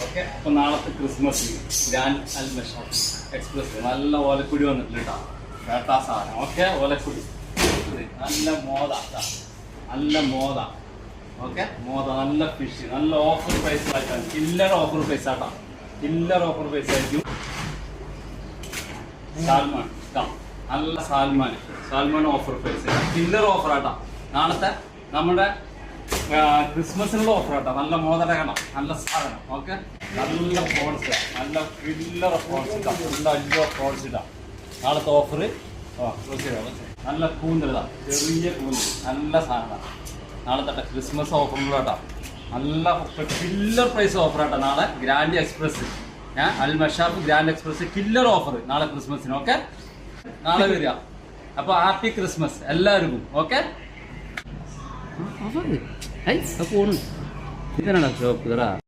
Okay. അപ്പൊ നാളത്തെ ക്രിസ്മസിന് ഗ്രാൻഡ് അൽ മഷാഫ് എക്സ്പ്രസ് നല്ല ഓലക്കുടി വന്നിട്ടുണ്ട് കേട്ടോ. കേട്ടാ സാധനം. ഓക്കെ, ഓലക്കുടി നല്ല മോദ, നല്ല മോദ. ഓക്കെ, മോദ നല്ല ഫിഷ്, നല്ല ഓഫർ പ്രൈസ് ആയിട്ടാണ്. കില്ലർ ഓഫർ പ്രൈസ് ആട്ടാ, കില്ലർ ഓഫർ പ്രൈസ് ആയിരിക്കും. സാൽമാൻ നല്ല salmon offer price, killer offer ആട്ടാ. നാളത്തെ നമ്മുടെ ക്രിസ്മസിനുള്ള ഓഫർ ആട്ടോ. നല്ല മോദര കാണാം, നല്ല സാധനം. ഓക്കെ, നല്ല ഫ്രോൺസ്, നല്ല കില്ലർ ഫ്രോൺസ് ഇട്ടാ, നല്ല അല്ലോ ഫ്രോൺസ് ഇട്ടാ. നാളത്തെ ഓഫർ നല്ല കൂന്തലിതാ, ചെറിയ കൂന്തൽ, നല്ല സാധനം. നാളത്തെ ക്രിസ്മസ് ഓഫറുകളാട്ടാ, നല്ല കില്ലർ പ്രൈസ് ഓഫർ ആട്ടോ. നാളെ grand express, Al Mashaf grand express killer offer നാളെ ക്രിസ്മസിന്. ഓക്കെ, നാളെ വരിക. അപ്പൊ ഹാപ്പി ക്രിസ്മസ് എല്ലാവർക്കും. ഓക്കെ, ഫോൺ ഇതനാണ് ഷോപ്പ്.